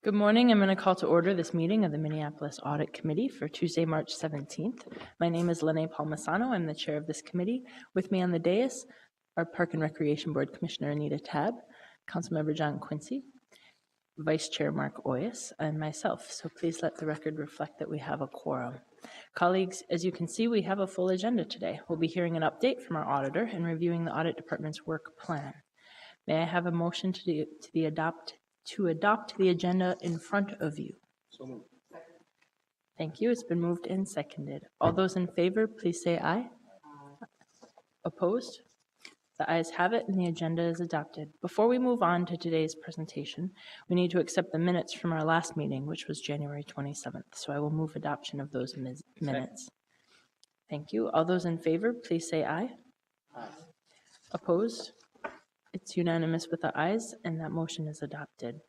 Good morning. I'm going to call to order this meeting of the Minneapolis Audit Committee for Tuesday, March 17th. My name is Lene Palmisano. I'm the chair of this committee. With me on the dais are Park and Recreation Board Commissioner Anita Tabb, Councilmember John Quincy, Vice Chair Mark Oyas, and myself. So please let the record reflect that we have a quorum. Colleagues, as you can see, we have a full agenda today. We'll be hearing an update from our auditor and reviewing the audit department's work plan. May I have a motion to adopt the agenda in front of you? So moved. Thank you. It's been moved and seconded. All those in favor, please say aye. Opposed? The ayes have it and the agenda is adopted. Before we move on to today's presentation, we need to accept the minutes from our last meeting, which was January 27th. So I will move adoption of those minutes. Thank you. All those in favor, please say aye. Aye. Opposed? It's unanimous with the ayes, and that motion is adopted.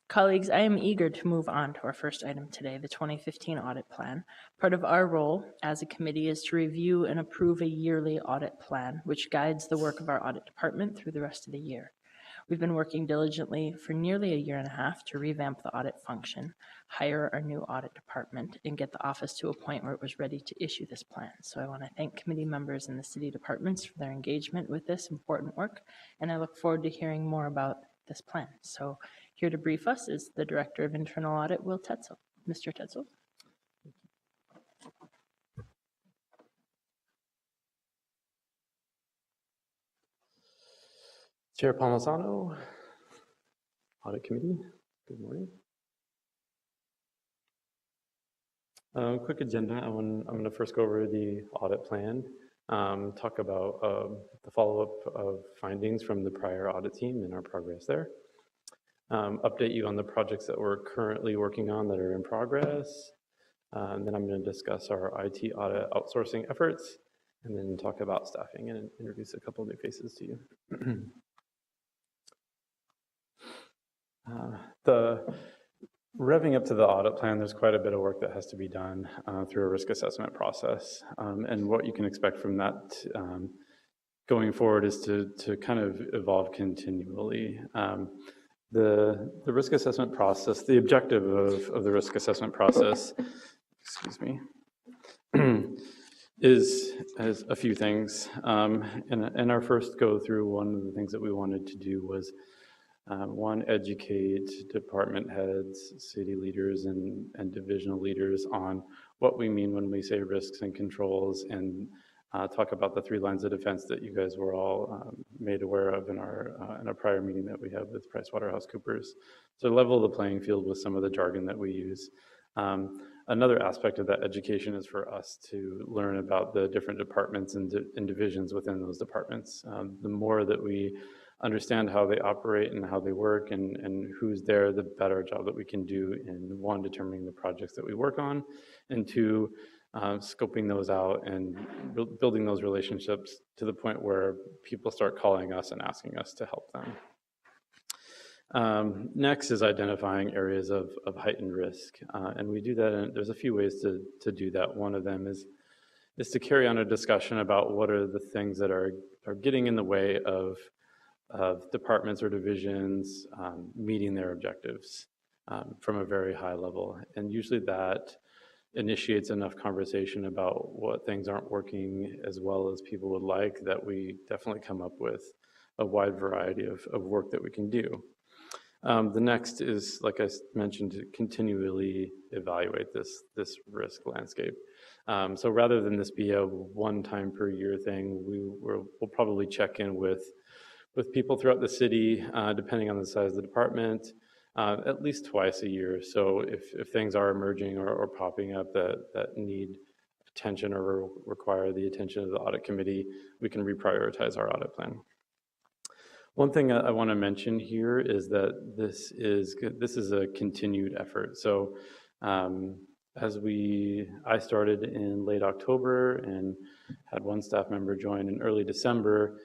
Colleagues, I am eager to move on to our first item today, the 2015 audit plan. Part of our role as a committee is to review and approve a yearly audit plan, which guides the work of our audit department through the rest of the year. We've been working diligently for nearly a year and a half to revamp the audit function, hire our new audit department, and get the office to a point where it was ready to issue this plan. So I want to thank committee members and the city departments for their engagement with this important work, and I look forward to hearing more about this plan. So here to brief us is the Director of Internal Audit, Will Tetzel. Mr. Tetzel. Chair Palmisano, Audit Committee, good morning. Quick agenda. I'm going to first go over the audit plan, talk about the follow-up of findings from the prior audit team and our progress there. Update you on the projects that we're currently working on that are in progress. And then I'm going to discuss our IT audit outsourcing efforts, and then talk about staffing and introduce a couple of new faces to you. The revving up to the audit plan, there's quite a bit of work that has to be done through a risk assessment process. And what you can expect from that going forward is to kind of evolve continually. The risk assessment process, the objective of the risk assessment process, excuse me, is a few things. In our first go through, one of the things that we wanted to do was one, educate department heads, city leaders, and divisional leaders on what we mean when we say risks and controls, and talk about the 3 lines of defense that you guys were all made aware of in our prior meeting that we had with PricewaterhouseCoopers. So level the playing field with some of the jargon that we use. Another aspect of that education is for us to learn about the different departments and divisions within those departments. The more that we understand how they operate and how they work and who's there, the better job that we can do in 1, determining the projects that we work on, and 2, scoping those out and building those relationships to the point where people start calling us and asking us to help them. Next is identifying areas of heightened risk. And we do that, and there's a few ways to do that. One of them is to carry on a discussion about what are the things that are getting in the way of departments or divisions meeting their objectives from a very high level. And usually that initiates enough conversation about what things aren't working as well as people would like, that we definitely come up with a wide variety of work that we can do. The next is, like I mentioned, to continually evaluate this risk landscape. So rather than this be a one-time per year thing, we'll probably check in with people throughout the city, depending on the size of the department, at least twice a year. So if things are emerging or popping up that need attention or require the attention of the audit committee, we can reprioritize our audit plan. One thing I want to mention here is that this is a continued effort. So I started in late October and had one staff member join in early December.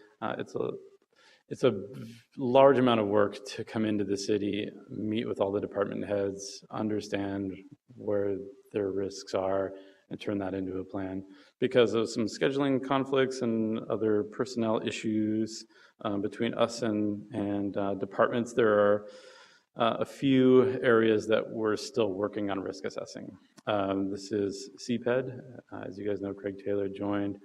It's a large amount of work to come into the city, meet with all the department heads, understand where their risks are, and turn that into a plan. Because of some scheduling conflicts and other personnel issues between us and departments, there are a few areas that we're still working on risk assessing. This is CPED. As you guys know, Craig Taylor joined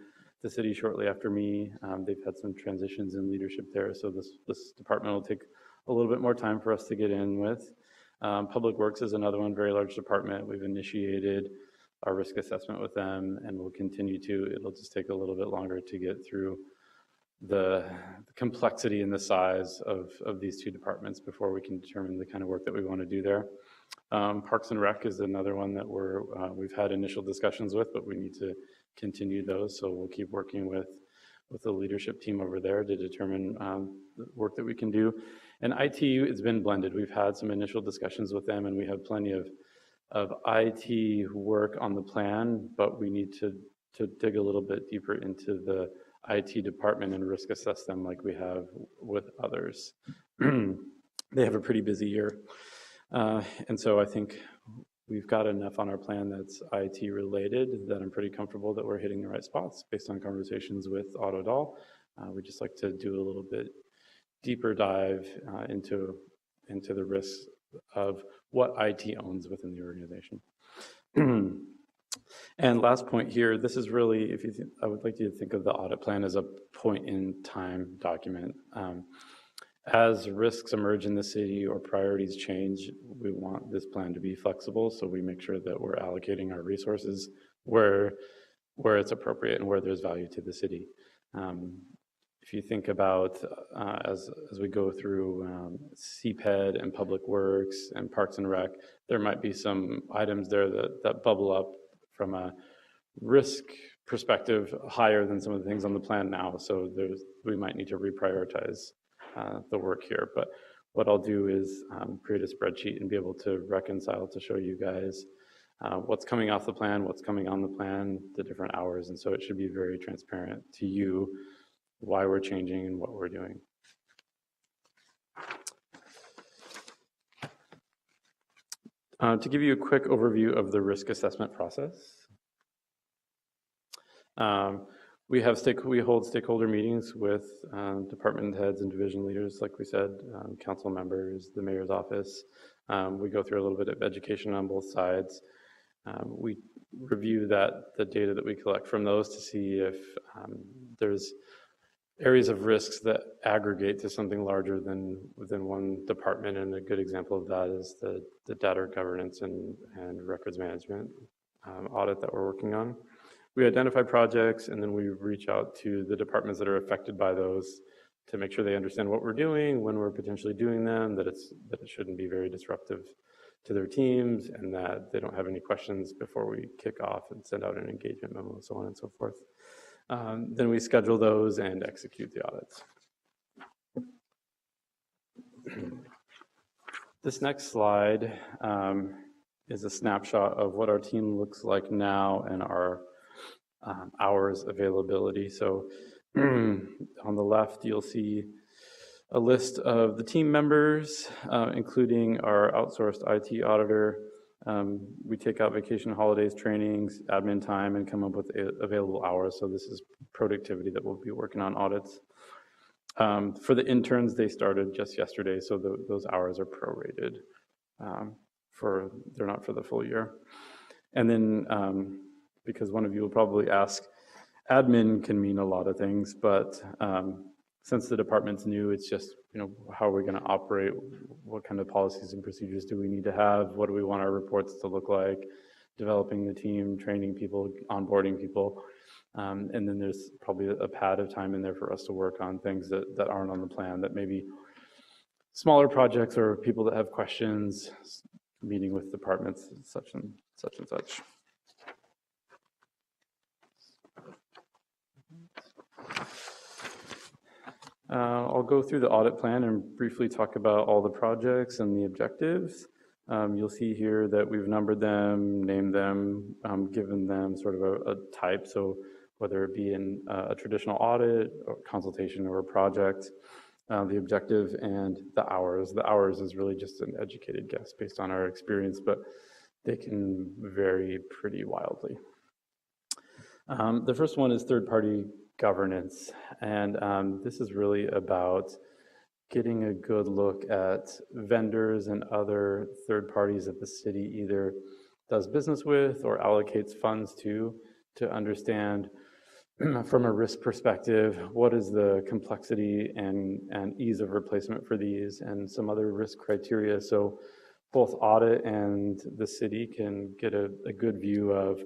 the city shortly after me. They've had some transitions in leadership there, so this department will take a little bit more time for us to get in with. Public Works is another one, very large department. We've initiated our risk assessment with them, and we'll continue to. It'll just take a little bit longer to get through the complexity and the size of these two departments before we can determine the kind of work that we want to do there. Parks and Rec is another one that we've had initial discussions with, but we need to continue those. So we'll keep working with the leadership team over there to determine the work that we can do. And IT, it's been blended. We've had some initial discussions with them, and we have plenty of IT work on the plan, but we need to dig a little bit deeper into the IT department and risk assess them like we have with others. They have a pretty busy year. And so I think we've got enough on our plan that's IT related that I'm pretty comfortable that we're hitting the right spots based on conversations with Audit. We just like to do a little bit deeper dive into the risks of what IT owns within the organization. And last point here, this is really, I would like you to think of the audit plan as a point in time document. As risks emerge in the city or priorities change, we want this plan to be flexible, so we make sure that we're allocating our resources where it's appropriate and where there's value to the city. If you think about as we go through CPED and Public Works and Parks and Rec, there might be some items there that bubble up from a risk perspective higher than some of the things on the plan now. So we might need to reprioritize the work here. But what I'll do is create a spreadsheet and be able to reconcile to show you guys what's coming off the plan, what's coming on the plan, the different hours. And so it should be very transparent to you why we're changing and what we're doing. To give you a quick overview of the risk assessment process, we hold stakeholder meetings with department heads and division leaders, like we said, council members, the mayor's office. We go through a little bit of education on both sides. We review the data that we collect from those to see if there's areas of risks that aggregate to something larger than within one department, and a good example of that is the data governance and records management audit that we're working on. We identify projects, and then we reach out to the departments that are affected by those to make sure they understand what we're doing, when we're potentially doing them, that it shouldn't be very disruptive to their teams, and that they don't have any questions before we kick off and send out an engagement memo, and so on and so forth. Then we schedule those and execute the audits. This next slide is a snapshot of what our team looks like now and our hours availability. So on the left, you'll see a list of the team members, including our outsourced IT auditor. We take out vacation, holidays, trainings, admin time, and come up with available hours. So this is productivity that we'll be working on audits. For the interns, they started just yesterday, so those hours are prorated. They're not for the full year. And then, because one of you will probably ask, admin can mean a lot of things, but since the department's new, it's just, how are we going to operate? What kind of policies and procedures do we need to have? What do we want our reports to look like? Developing the team, training people, onboarding people. And then there's probably a pad of time in there for us to work on things that aren't on the plan, that maybe smaller projects or people that have questions, meeting with departments, such and such. I'll go through the audit plan and briefly talk about all the projects and the objectives. You'll see here that we've numbered them, named them, given them sort of a type. So whether it be in a traditional audit or consultation or a project, the objective and the hours. The hours is really just an educated guess based on our experience, but they can vary pretty wildly. The first one is third-party governance, and this is really about getting a good look at vendors and other third parties that the city either does business with or allocates funds to understand from a risk perspective, what is the complexity and ease of replacement for these and some other risk criteria. So both audit and the city can get a good view of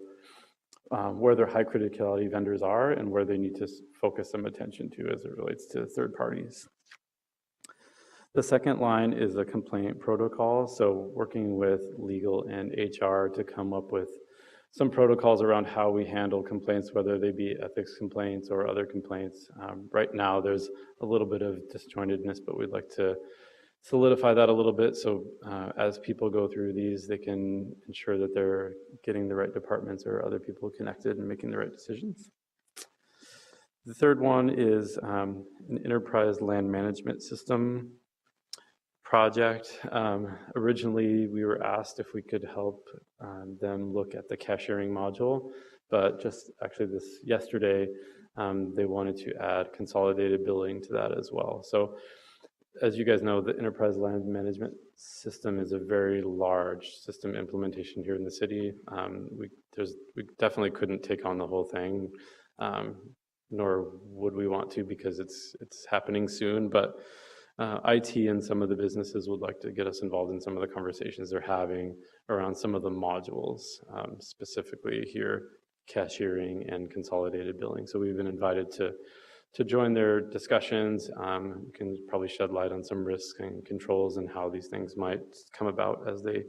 where their high criticality vendors are and where they need to focus some attention to as it relates to third parties. The second line is a complaint protocol. So working with legal and HR to come up with some protocols around how we handle complaints, whether they be ethics complaints or other complaints. Right now, there's a little bit of disjointedness, but we'd like to solidify that a little bit so as people go through these, they can ensure that they're getting the right departments or other people connected and making the right decisions. The third one is an enterprise land management system project. Originally, we were asked if we could help them look at the cashiering module, but just actually this yesterday, they wanted to add consolidated billing to that as well. So as you guys know, the enterprise land management system is a very large system implementation here in the city. We definitely couldn't take on the whole thing, nor would we want to because it's happening soon, but IT and some of the businesses would like to get us involved in some of the conversations they're having around some of the modules, specifically here, cashiering and consolidated billing. So we've been invited to join their discussions. We can probably shed light on some risks and controls and how these things might come about as they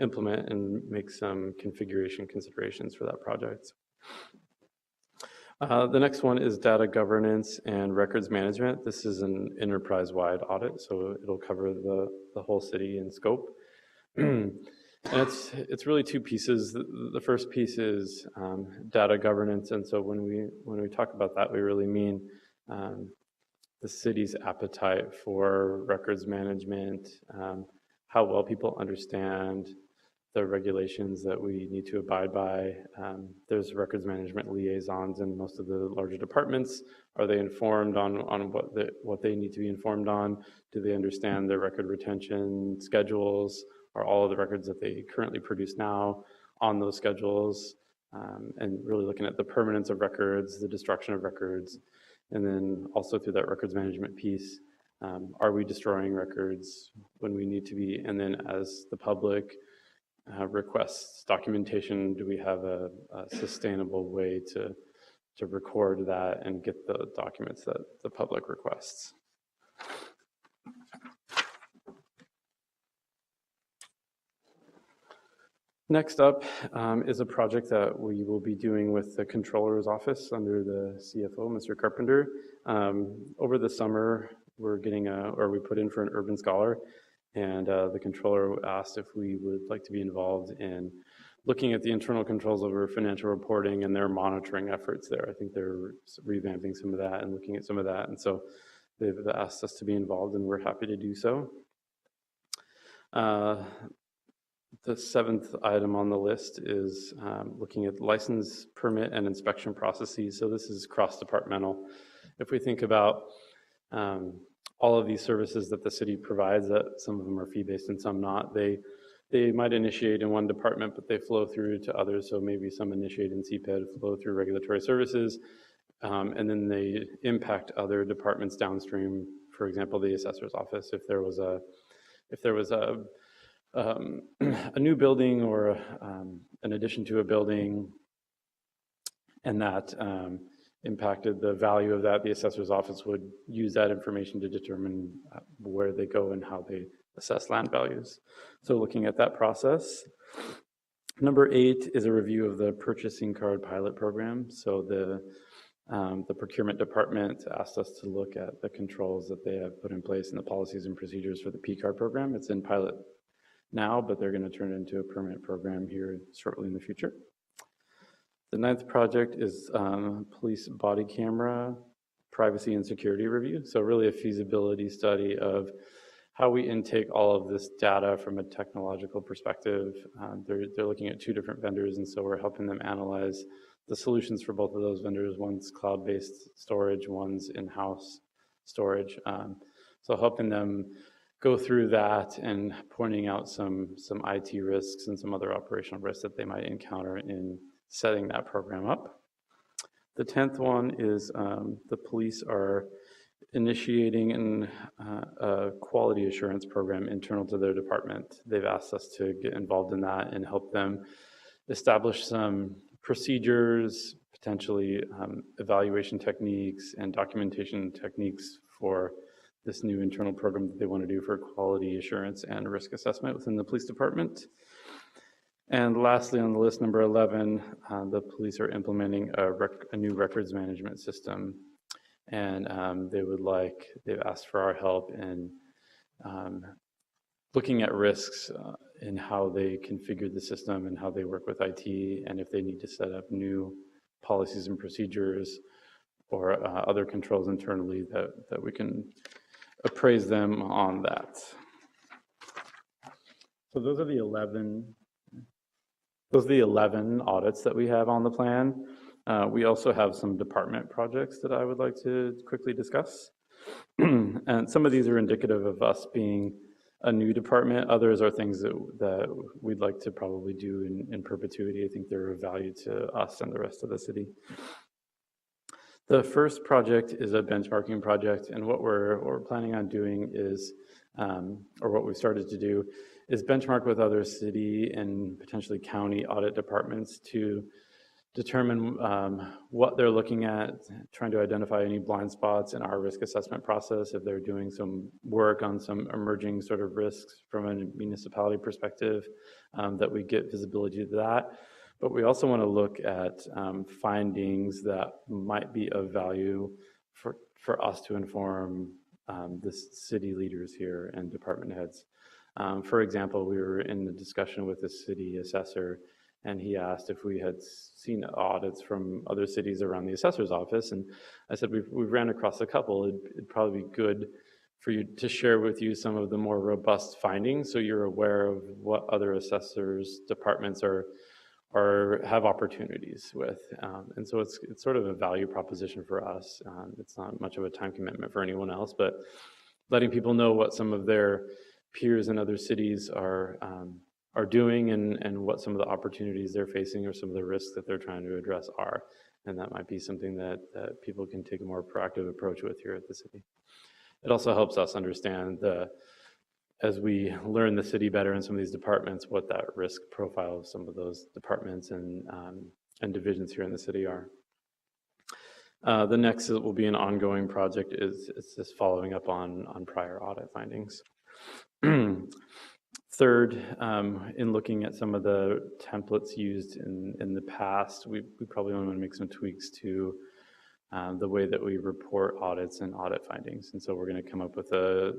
implement and make some configuration considerations for that project. The next one is data governance and records management. This is an enterprise-wide audit, so it'll cover the whole city in scope. And it's really two pieces. The first piece is data governance, and so when we talk about that, we really mean the city's appetite for records management, how well people understand the regulations that we need to abide by. There's records management liaisons in most of the larger departments. Are they informed on what they need to be informed on? Do they understand their record retention schedules? Are all of the records that they currently produce now on those schedules? And really looking at the permanence of records, the destruction of records, and then also through that records management piece, are we destroying records when we need to be? And then as the public requests documentation, do we have a sustainable way to record that and get the documents that the public requests? Next up is a project that we will be doing with the Controller's Office under the CFO, Mr. Carpenter. Over the summer, we put in for an urban scholar, and the controller asked if we would like to be involved in looking at the internal controls over financial reporting and their monitoring efforts there. I think they're revamping some of that and looking at some of that, and so they've asked us to be involved, and we're happy to do so. The seventh item on the list is looking at license, permit, and inspection processes. So this is cross-departmental. If we think about all of these services that the city provides, that some of them are fee-based and some not, they might initiate in one department, but they flow through to others. So maybe some initiate in CPED, flow through regulatory services, and then they impact other departments downstream. For example, the assessor's office, if there was a new building or an addition to a building, and that impacted the value of that, the assessor's office would use that information to determine where they go and how they assess land values. So looking at that process. Number 8 is a review of the purchasing card pilot program. So the procurement department asked us to look at the controls that they have put in place and the policies and procedures for the P-card program. It's in pilot now, but they're going to turn it into a permanent program here shortly in the future. The 9th project is police body camera privacy and security review. So really a feasibility study of how we intake all of this data from a technological perspective. They're looking at 2 different vendors, and so we're helping them analyze the solutions for both of those vendors. One's cloud-based storage, one's in-house storage. So helping them go through that and pointing out some IT risks and some other operational risks that they might encounter in setting that program up. The 10th one is the police are initiating a quality assurance program internal to their department. They've asked us to get involved in that and help them establish some procedures, potentially evaluation techniques and documentation techniques for this new internal program that they want to do for quality assurance and risk assessment within the police department. And lastly, on the list, number 11, the police are implementing a new records management system. And they've asked for our help in looking at risks in how they configure the system and how they work with IT, and if they need to set up new policies and procedures or other controls internally that we can appraise them on that. So those are the 11 audits that we have on the plan. We also have some department projects that I would like to quickly discuss. And some of these are indicative of us being a new department. Others are things that we'd like to probably do in perpetuity. I think they're of value to us and the rest of the city. The first project is a benchmarking project, and what we're planning on doing is, or what we've started to do, is benchmark with other city and potentially county audit departments to determine what they're looking at, trying to identify any blind spots in our risk assessment process, if they're doing some work on some emerging sort of risks from a municipality perspective, that we get visibility to that. But we also want to look at findings that might be of value for us to inform the city leaders here and department heads. For example, we were in the discussion with the city assessor, and he asked if we had seen audits from other cities around the assessor's office. And I said, we've ran across a couple. It'd probably be good for you to share with you some of the more robust findings so you're aware of what other assessors' departments have opportunities with. And so it's sort of a value proposition for us. It's not much of a time commitment for anyone else, but letting people know what some of their peers in other cities are doing and what some of the opportunities they're facing or some of the risks that they're trying to address are. And that might be something that people can take a more proactive approach with here at the city. It also helps us understand as we learn the city better in some of these departments, what that risk profile of some of those departments and divisions here in the city are. The next will be an ongoing project is just following up on prior audit findings. Third, in looking at some of the templates used in the past, we probably want to make some tweaks to the way that we report audits and audit findings. And so we're going to come up with a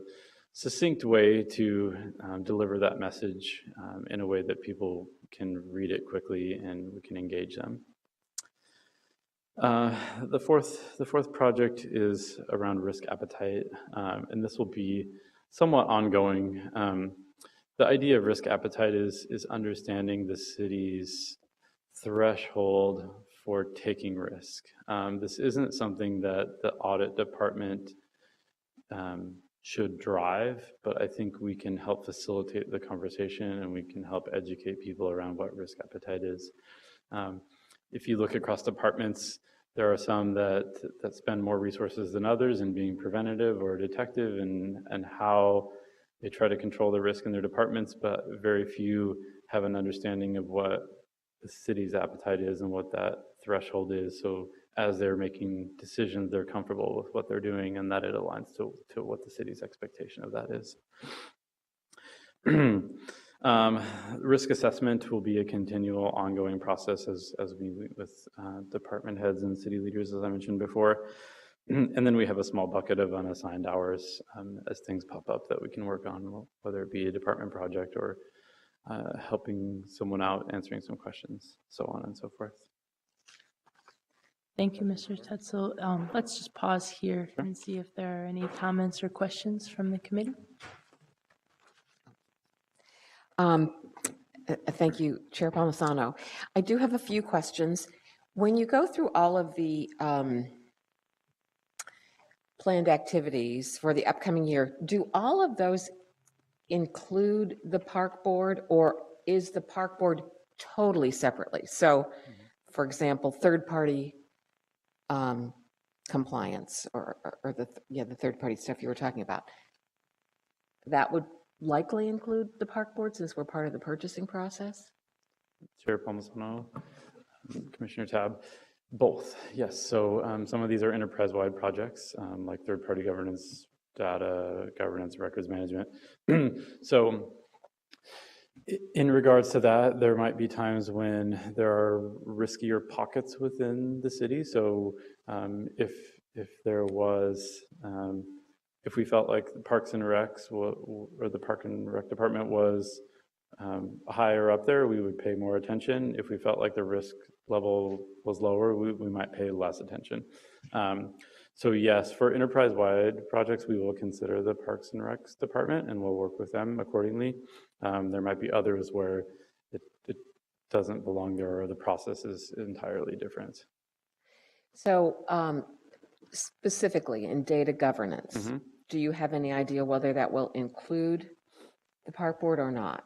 succinct way to deliver that message in a way that people can read it quickly and we can engage them. The fourth project is around risk appetite, and this will be somewhat ongoing. The idea of risk appetite is understanding the city's threshold for taking risk. This isn't something that the audit department should drive, but I think we can help facilitate the conversation and we can help educate people around what risk appetite is. If you look across departments, there are some that spend more resources than others in being preventative or detective and how they try to control the risk in their departments, but very few have an understanding of what the city's appetite is and what that threshold is. So as they're making decisions, they're comfortable with what they're doing and that it aligns to what the city's expectation of that is. Risk assessment will be a continual ongoing process as we meet with department heads and city leaders, as I mentioned before. And then we have a small bucket of unassigned hours as things pop up that we can work on, whether it be a department project or helping someone out, answering some questions, so on and so forth. Thank you, Mr. Tetzel. Let's just pause here and see if there are any comments or questions from the committee. Thank you, Chair Palmisano. I do have a few questions. When you go through all of the planned activities for the upcoming year, do all of those include the park board, or is the park board totally separately? So, for example, third-party compliance or the third-party stuff you were talking about, that would likely include the park board since we're part of the purchasing process? Chair Palmisano, Commissioner Tab, both, yes. So some of these are enterprise-wide projects, like third-party governance, data governance, records management. So in regards to that, there might be times when there are riskier pockets within the city. So if there was, if we felt like the Parks and Recs or the Park and Rec Department was higher up there, we would pay more attention. If we felt like the risk level was lower, we might pay less attention. So yes, for enterprise-wide projects, we will consider the Parks and Recs Department and we'll work with them accordingly. There might be others where it doesn't belong there or the process is entirely different. So specifically in data governance, do you have any idea whether that will include the park board or not?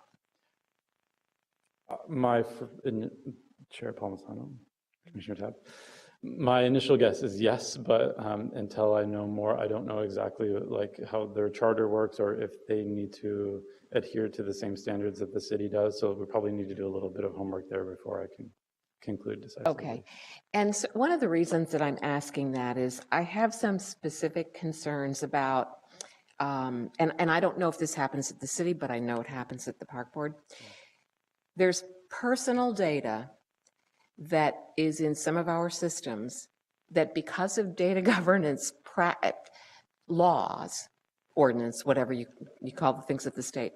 Chair Palmisano, Commissioner Tab, my initial guess is yes, but until I know more, I don't know exactly like how their charter works or if they need to adhere to the same standards that the city does. So we probably need to do a little bit of homework there before I can conclude decisively. Okay. And so one of the reasons that I'm asking that is I have some specific concerns about, and I don't know if this happens at the city, but I know it happens at the park board. There's personal data that is in some of our systems that because of data governance laws, ordinance, whatever you call the things of the state,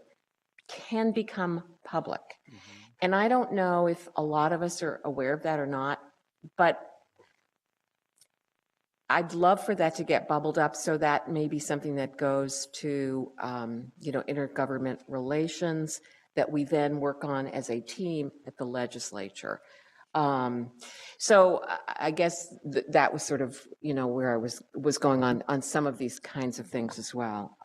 can become public. And I don't know if a lot of us are aware of that or not, but I'd love for that to get bubbled up so that may be something that goes to, intergovernment relations that we then work on as a team at the legislature. So I guess that was sort of, where I was going on some of these kinds of things as well.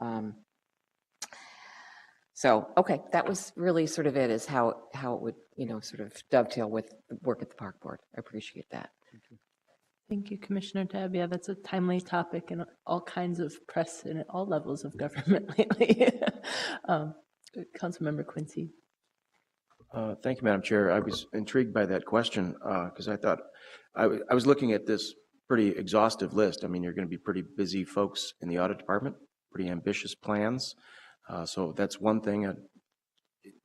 So, okay, that was really sort of it, is how it would, sort of dovetail with work at the park board. I appreciate that. Thank you, Commissioner Tab. Yeah, that's a timely topic and all kinds of press and at all levels of government lately. Councilmember Quincy. Thank you, Madam Chair. I was intrigued by that question because I thought I was looking at this pretty exhaustive list. I mean, you're going to be pretty busy folks in the audit department, pretty ambitious plans. So that's one thing.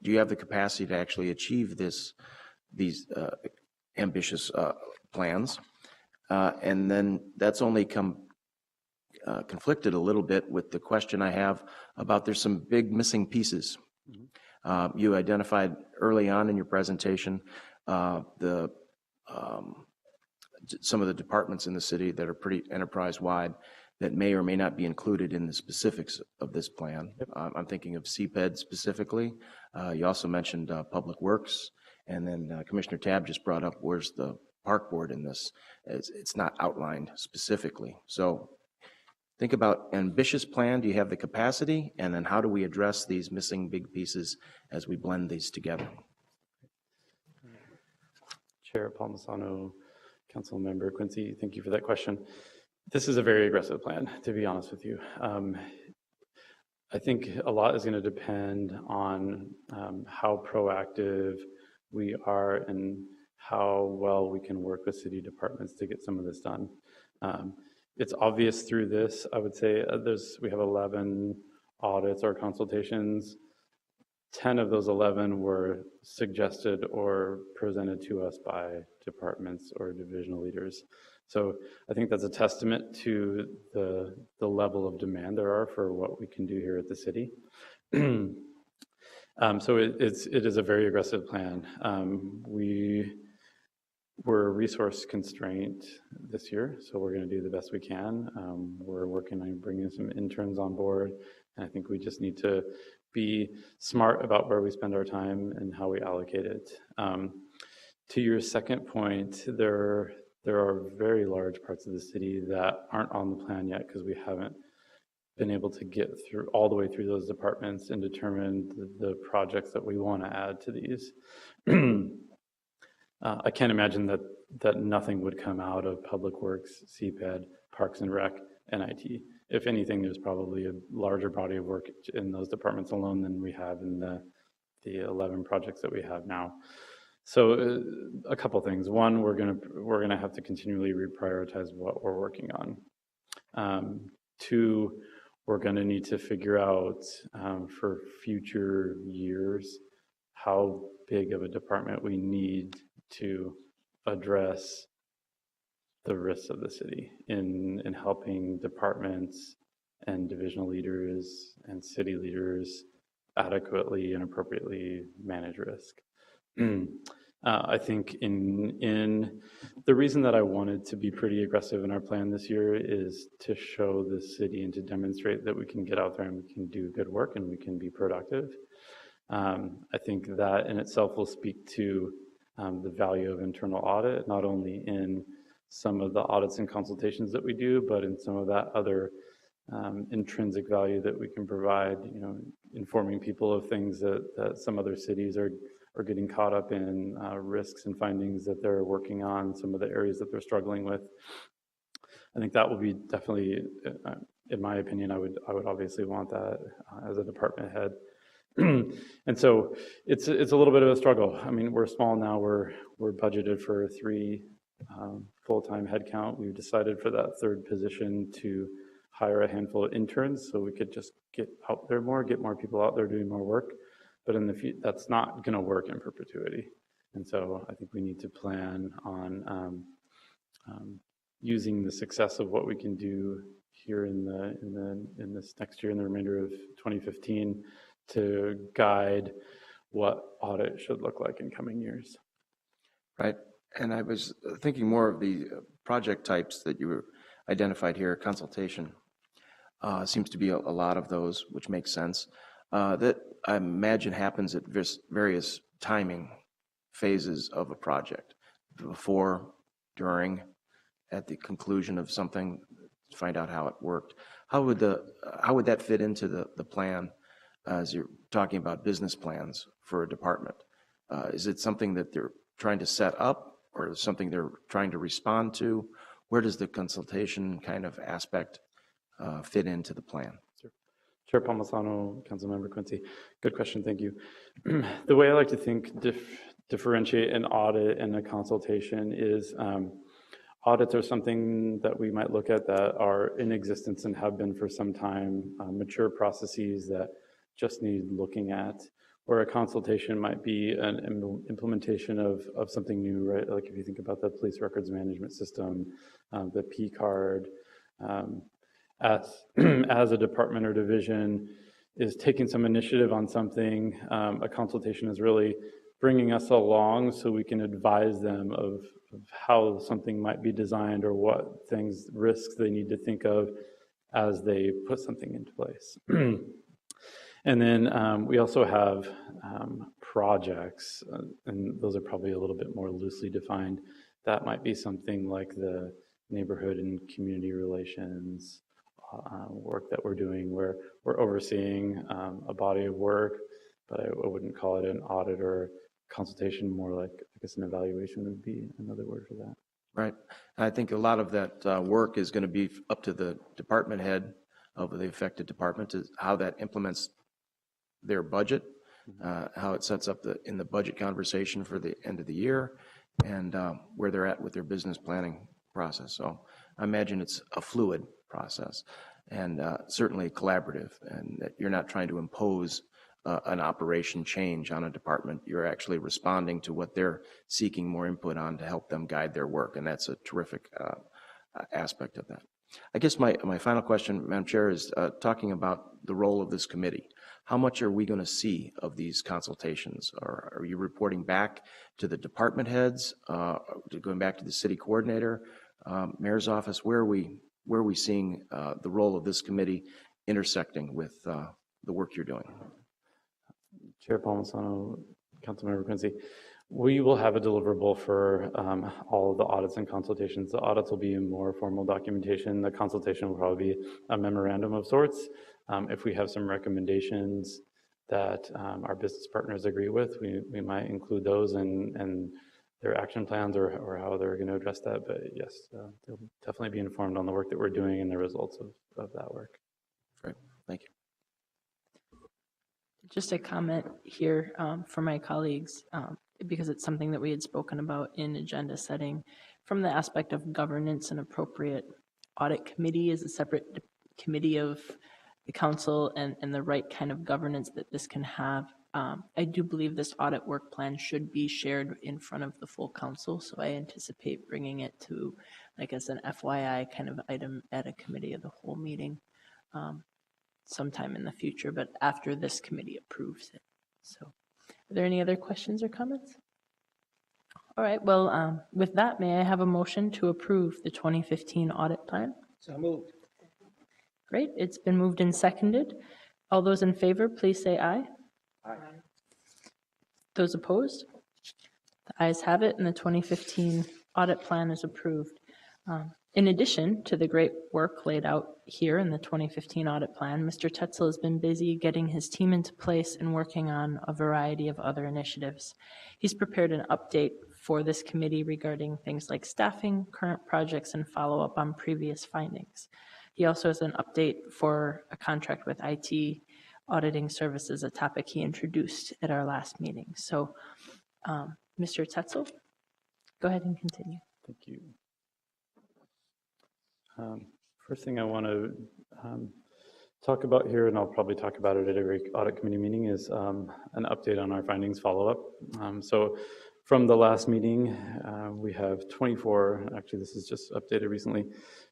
Do you have the capacity to actually achieve these ambitious plans? And then that's only conflicted a little bit with the question I have about there's some big missing pieces. You identified early on in your presentation some of the departments in the city that are pretty enterprise-wide that may or may not be included in the specifics of this plan. Yep. I'm thinking of CPED specifically. You also mentioned Public Works, and then Commissioner Tab just brought up where's the park board in this. It's not outlined specifically. So think about ambitious plan. Do you have the capacity? And then how do we address these missing big pieces as we blend these together? Chair Palmisano, Councilmember Quincy, thank you for that question. This is a very aggressive plan, to be honest with you. I think a lot is going to depend on how proactive we are and how well we can work with city departments to get some of this done. It's obvious through this, I would say we have 11 audits or consultations. 10 of those 11 were suggested or presented to us by departments or divisional leaders. So I think that's a testament to the level of demand there are for what we can do here at the city. So it is a very aggressive plan. We were resource constrained this year, so we're going to do the best we can. We're working on bringing some interns on board, and I think we just need to be smart about where we spend our time and how we allocate it. To your second point, the there are very large parts of the city that aren't on the plan yet because we haven't been able to get through all the way through those departments and determine the projects that we want to add to these. I can't imagine that nothing would come out of Public Works, CPED, Parks and Rec, and IT. If anything, there's probably a larger body of work in those departments alone than we have in the 11 projects that we have now. So a couple things. One, we're gonna have to continually reprioritize what we're working on. Two, we're gonna need to figure out for future years how big of a department we need to address the risks of the city in helping departments and divisional leaders and city leaders adequately and appropriately manage risk. I think in the reason that I wanted to be pretty aggressive in our plan this year is to show the city and to demonstrate that we can get out there and we can do good work and we can be productive. I think that in itself will speak to the value of internal audit, not only in some of the audits and consultations that we do, but in some of that other intrinsic value that we can provide, informing people of things that some other cities are getting caught up in, risks and findings that they're working on, some of the areas that they're struggling with. I think that will be definitely, in my opinion, I would obviously want that as a department head. And so it's a little bit of a struggle. I mean, we're small now. We're budgeted for 3 full-time headcount. We've decided for that third position to hire a handful of interns so we could just get out there more, get more people out there doing more work. But in the future, that's not going to work in perpetuity. And so I think we need to plan on using the success of what we can do here in this next year, in the remainder of 2015, to guide what audit should look like in coming years. Right. And I was thinking more of the project types that you identified here. Consultation seems to be a lot of those, which makes sense. That I imagine happens at various timing phases of a project, before, during, at the conclusion of something, to find out how it worked. How would that fit into the plan as you're talking about business plans for a department? Is it something that they're trying to set up, or something they're trying to respond to? Where does the consultation kind of aspect fit into the plan? Chair Palmisano, Councilmember Quincy. Good question, thank you. The way I like to differentiate an audit and a consultation is audits are something that we might look at that are in existence and have been for some time, mature processes that just need looking at, where a consultation might be an implementation of something new, right? Like if you think about the police records management system, the P card, as a department or division is taking some initiative on something, a consultation is really bringing us along so we can advise them of how something might be designed or what risks they need to think of as they put something into place. And then we also have projects, and those are probably a little bit more loosely defined. That might be something like the neighborhood and community relations work that we're doing, where we're overseeing a body of work, but I wouldn't call it an audit or consultation, more like, I guess, an evaluation would be another word for that. Right. I think a lot of that work is going to be up to the department head of the affected department, to how that implements their budget, how it sets up in the budget conversation for the end of the year, and where they're at with their business planning process. So I imagine it's a fluid process, and certainly collaborative, and that you're not trying to impose an operation change on a department. You're actually responding to what they're seeking more input on to help them guide their work, and that's a terrific aspect of that. I guess my final question, Madam Chair, is talking about the role of this committee. How much are we going to see of these consultations? Or are you reporting back to the department heads, going back to the city coordinator, mayor's office? Where are we seeing the role of this committee intersecting with the work you're doing? Chair Palmisano, Councilmember Quincy, We will have a deliverable for all of the audits and consultations. The audits will be in more formal documentation. The consultation will probably be a memorandum of sorts. If we have some recommendations that our business partners agree with, we might include those and their action plans or how they're going to address that. But yes, they'll definitely be informed on the work that we're doing and the results of that work. Great, thank you. Just a comment here for my colleagues, because it's something that we had spoken about in agenda setting. From the aspect of governance, an appropriate audit committee is a separate committee of the council and the right kind of governance that this can have. I do believe this audit work plan should be shared in front of the full council, so I anticipate bringing it to, like, as an FYI kind of item at a committee of the whole meeting sometime in the future, but after this committee approves it. So are there any other questions or comments? All right, well, with that, may I have a motion to approve the 2015 audit plan? So moved. Great, it's been moved and seconded. All those in favor, please say aye. Aye. Those opposed? The ayes have it, and the 2015 audit plan is approved. In addition to the great work laid out here in the 2015 audit plan, Mr. Tetzel has been busy getting his team into place and working on a variety of other initiatives. He's prepared an update for this committee regarding things like staffing, current projects, and follow-up on previous findings. He also has an update for a contract with IT auditing services, a topic he introduced at our last meeting. So, Mr. Tetzel, go ahead and continue. Thank you. First thing I want to talk about here, and I'll probably talk about it at every audit committee meeting, is an update on our findings follow-up. So from the last meeting, we have 24, actually this is just updated recently,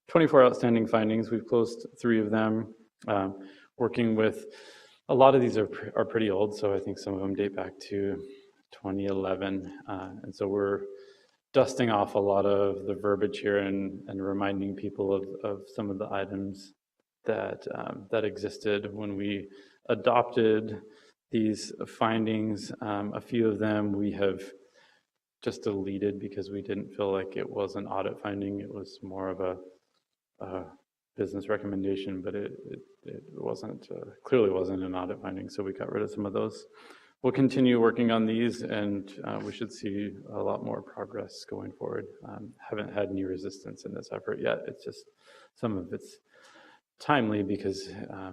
24 outstanding findings. We've closed 3 of them, working with, a lot of these are pretty old, so I think some of them date back to 2011, and so we're dusting off a lot of the verbiage here and reminding people of some of the items that that existed when we adopted these findings. A few of them we have just deleted because we didn't feel like it was an audit finding. It was more of a business recommendation, but it wasn't, clearly wasn't an audit finding, so we got rid of some of those. We'll continue working on these, and we should see a lot more progress going forward. Haven't had any resistance in this effort yet. It's just some of it's timely because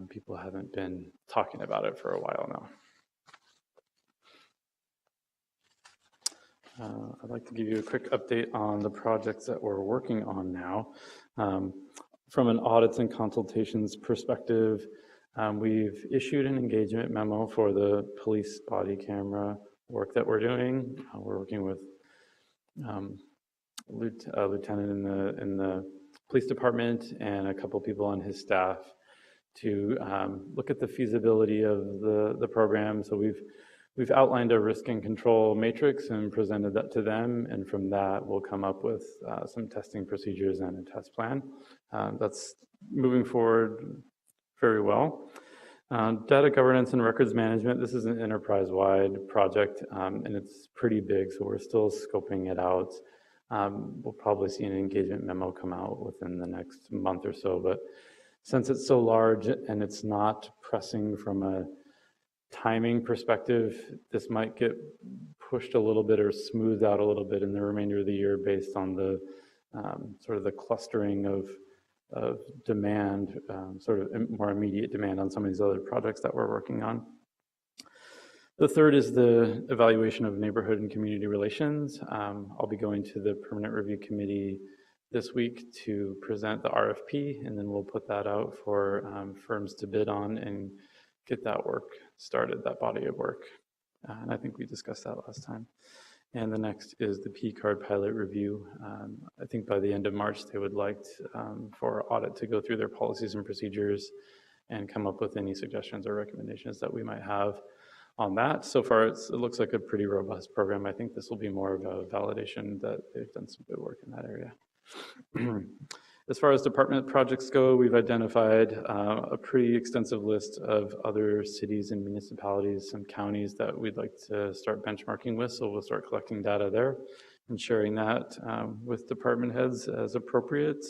people haven't been talking about it for a while now. I'd like to give you a quick update on the projects that we're working on now. From an audits and consultations perspective, we've issued an engagement memo for the police body camera work that we're doing. We're working with a lieutenant in the police department and a couple people on his staff to look at the feasibility of the program. So we've outlined a risk and control matrix and presented that to them, and from that we'll come up with some testing procedures and a test plan. That's moving forward very well. Data governance and records management, this is an enterprise-wide project, and it's pretty big, so we're still scoping it out. We'll probably see an engagement memo come out within the next month or so, but since it's so large and it's not pressing from a timing perspective, this might get pushed a little bit or smoothed out a little bit in the remainder of the year based on the sort of the clustering of demand, sort of more immediate demand on some of these other projects that we're working on. The third is the evaluation of neighborhood and community relations. I'll be going to the Permanent Review Committee this week to present the RFP, and then we'll put that out for firms to bid on and get that work started, that body of work. And I think we discussed that last time. And the next is the P-card pilot review. I think by the end of March, they would like for Audit to go through their policies and procedures and come up with any suggestions or recommendations that we might have on that. So far, it looks like a pretty robust program. I think this will be more of a validation that they've done some good work in that area. As far as department projects go, we've identified a pretty extensive list of other cities and municipalities, some counties that we'd like to start benchmarking with. So we'll start collecting data there and sharing that with department heads as appropriate.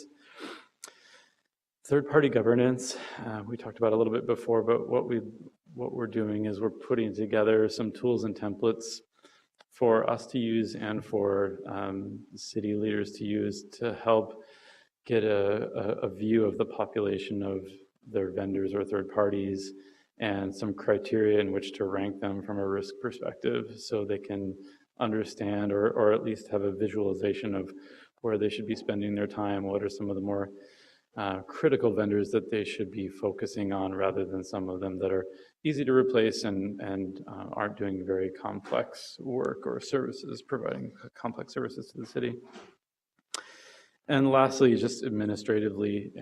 Third-party governance, we talked about a little bit before, but what we're doing is we're putting together some tools and templates for us to use and for city leaders to use to help get a view of the population of their vendors or third parties and some criteria in which to rank them from a risk perspective so they can understand or at least have a visualization of where they should be spending their time, what are some of the more critical vendors that they should be focusing on rather than some of them that are easy to replace and aren't doing very complex work or services, providing complex services to the city. And lastly, just administratively,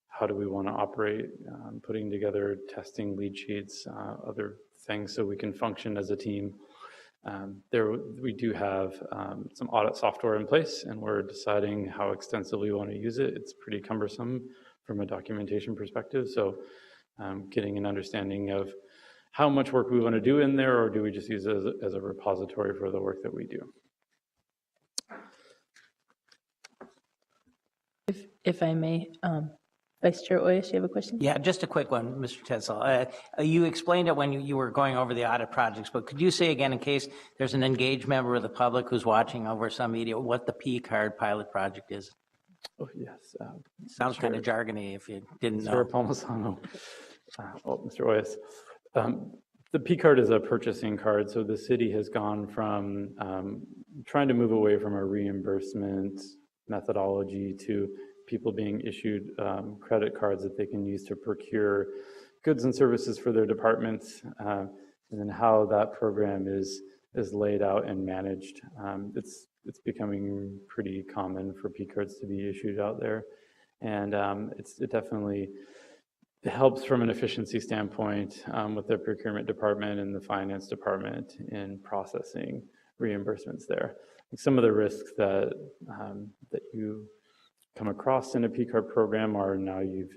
how do we want to operate, putting together testing lead sheets, other things so we can function as a team. We do have some audit software in place, and we're deciding how extensively we want to use it. It's pretty cumbersome from a documentation perspective, so getting an understanding of how much work we want to do in there, or do we just use it as a repository for the work that we do. If I may, Vice Chair Oyas, you have a question? Yeah, just a quick one, Mr. Tetzel. You explained it when you were going over the audit projects, but could you say again, in case there's an engaged member of the public who's watching over some media, what the P-card pilot project is? Oh, yes. Sounds kind of jargony if you didn't know. Mr. Palmisano. Mr. Oyas. The P-card is a purchasing card, so the city has gone from trying to move away from a reimbursement methodology to people being issued credit cards that they can use to procure goods and services for their departments, and then how that program is laid out and managed. It's becoming pretty common for P cards to be issued out there, and it definitely helps from an efficiency standpoint with the procurement department and the finance department in processing reimbursements there. Some of the risks that you come across in a P-card program are now you've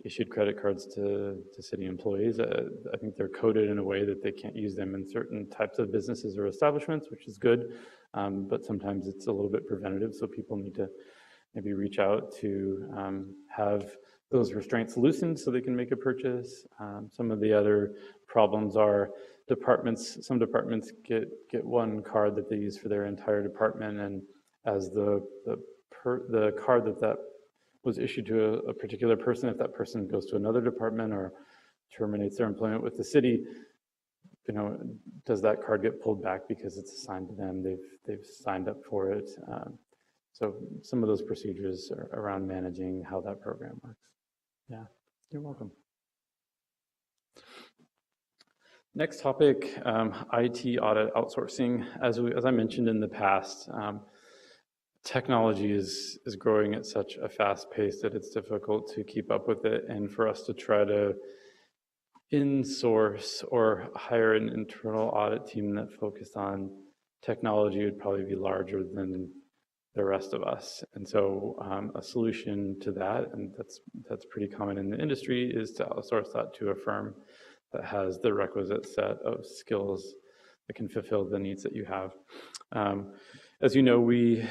issued credit cards to city employees. I think they're coded in a way that they can't use them in certain types of businesses or establishments, which is good, but sometimes it's a little bit preventative, so people need to maybe reach out to have those restraints loosened so they can make a purchase. Some of the other problems are some departments get one card that they use for their entire department, and as the card that was issued to a particular person, if that person goes to another department or terminates their employment with the city, does that card get pulled back because it's assigned to them? They've signed up for it. So some of those procedures are around managing how that program works. Yeah, you're welcome. Next topic, IT audit outsourcing. As I mentioned in the past, technology is growing at such a fast pace that it's difficult to keep up with it, and for us to try to in-source or hire an internal audit team that focused on technology would probably be larger than the rest of us. And so a solution to that, and that's pretty common in the industry, is to outsource that to a firm that has the requisite set of skills that can fulfill the needs that you have. As you know, we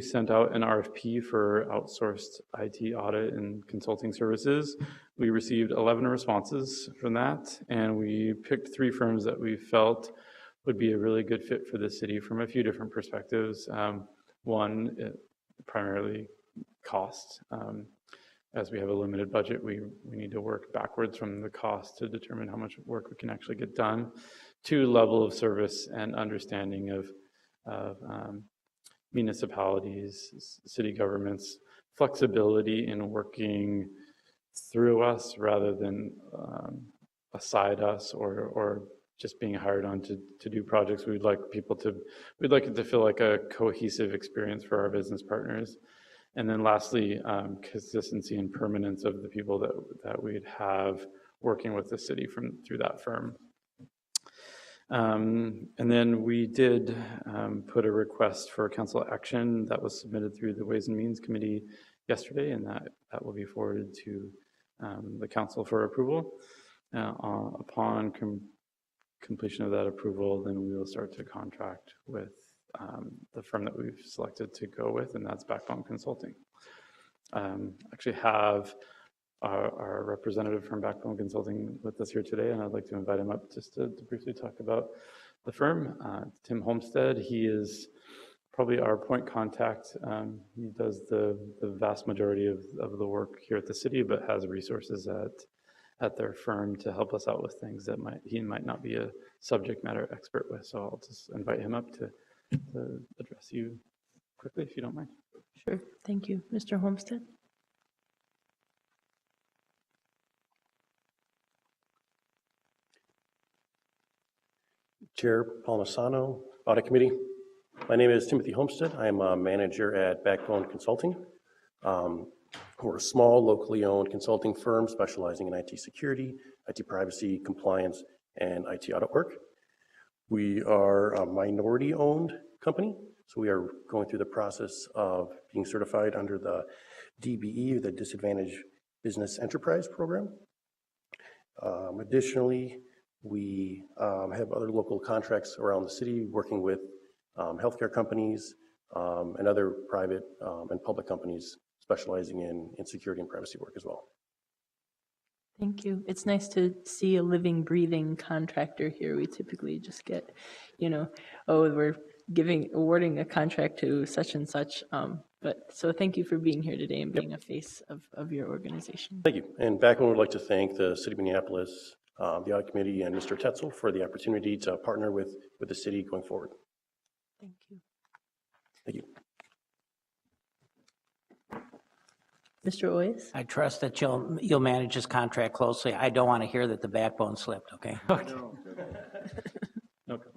sent out an RFP for outsourced IT audit and consulting services. We received 11 responses from that, and we picked 3 firms that we felt would be a really good fit for the city from a few different perspectives. One, primarily cost. As we have a limited budget, we need to work backwards from the cost to determine how much work we can actually get done. 2, level of service and understanding of municipalities, city governments, flexibility in working through us rather than aside us or just being hired on to do projects. We'd like it to feel like a cohesive experience for our business partners. And then lastly, consistency and permanence of the people that we'd have working with the city through that firm. And then we did put a request for council action that was submitted through the Ways and Means Committee yesterday, and that will be forwarded to the council for approval. Upon completion of that approval, then we will start to contract with the firm that we've selected to go with, and that's Backbone Consulting. Actually have our representative from Backbone Consulting with us here today, and I'd like to invite him up just to briefly talk about the firm. Tim Homestead, he is probably our point contact. He does the vast majority of the work here at the city, but has resources at their firm to help us out with things that he might not be a subject matter expert with. So I'll just invite him up to address you quickly, if you don't mind. Sure. Thank you. Mr. Homestead? Chair Palmisano, Audit Committee. My name is Timothy Homestead. I am a manager at Backbone Consulting. We're a small, locally owned consulting firm specializing in IT security, IT privacy, compliance, and IT audit work. We are a minority-owned company, so we are going through the process of being certified under the DBE, or the Disadvantaged Business Enterprise Program. Additionally, we have other local contracts around the city working with healthcare companies and other private and public companies specializing in security and privacy work as well. Thank you. It's nice to see a living, breathing contractor here. We typically just get, oh, we're awarding a contract to such and such. So thank you for being here today and being a face of your organization. Thank you. And Backbone would like to thank the City of Minneapolis, the Audit Committee, and Mr. Tetzel for the opportunity to partner with the city going forward. Thank you. Thank you. Mr. Oyes? I trust that you'll manage this contract closely. I don't want to hear that the backbone slipped, okay? Okay. Okay.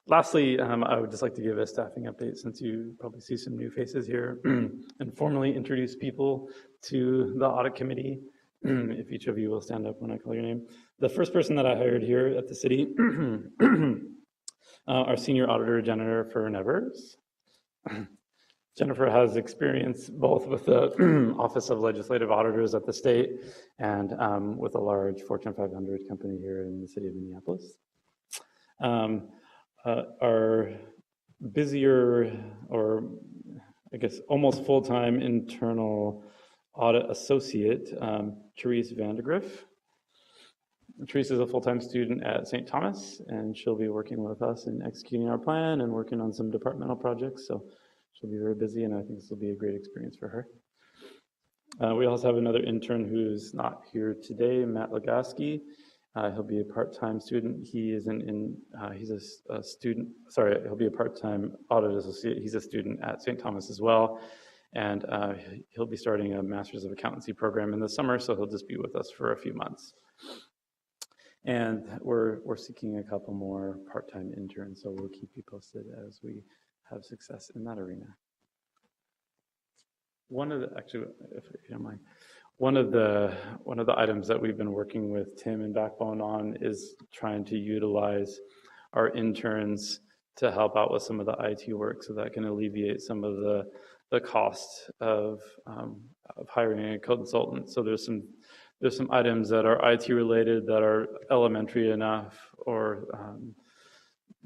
Lastly, I would just like to give a staffing update, since you probably see some new faces here, and formally introduce people to the Audit Committee. If each of you will stand up when I call your name. The first person that I hired here at the city, our senior auditor, Jennifer Nevers. Jennifer has experience both with the Office of Legislative Auditors at the state and with a large Fortune 500 company here in the city of Minneapolis. Our busier, or I guess almost full-time internal audit associate, Therese Vandegrift. Therese is a full-time student at St. Thomas, and she'll be working with us in executing our plan and working on some departmental projects. So she'll be very busy, and I think this will be a great experience for her. We also have another intern who's not here today, Matt Legaski. He'll be a part-time student. He is he's a student, sorry, he'll be a part-time audit associate. He's a student at St. Thomas as well. And he'll be starting a Master's of Accountancy program in the summer, so he'll just be with us for a few months. And we're seeking a couple more part-time interns, so we'll keep you posted as we have success in that arena. Actually, if you don't mind, one of the items that we've been working with Tim and Backbone on is trying to utilize our interns to help out with some of the IT work, so that can alleviate some of the cost of hiring a consultant. So there's some items that are IT related that are elementary enough, or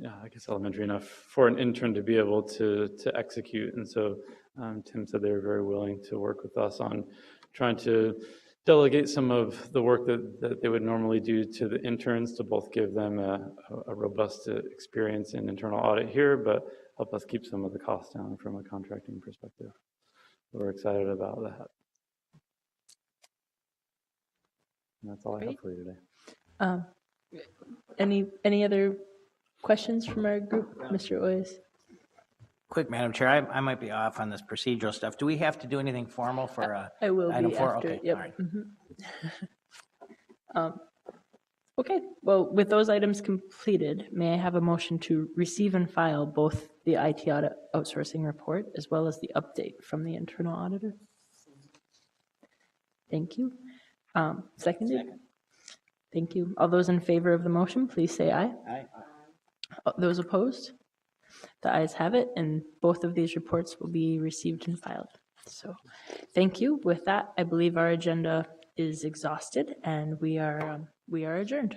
I guess elementary enough for an intern to be able to execute. And so Tim said they were very willing to work with us on trying to delegate some of the work that they would normally do to the interns, to both give them a robust experience in internal audit here, but help us keep some of the costs down from a contracting perspective. We're excited about that. And that's all I have for you today. Any other questions from our group? Mr. Oyes? Quick, Madam Chair, I might be off on this procedural stuff. Do we have to do anything formal for I will item be 4? after. Okay, Yep. all right. Mm-hmm. Okay, well, with those items completed, may I have a motion to receive and file both the IT audit outsourcing report as well as the update from the internal auditor? Thank you. Seconded? Thank you. All those in favor of the motion, please say aye. Aye. Those opposed? The ayes have it, and both of these reports will be received and filed. So, thank you. With that, I believe our agenda is exhausted and we are adjourned.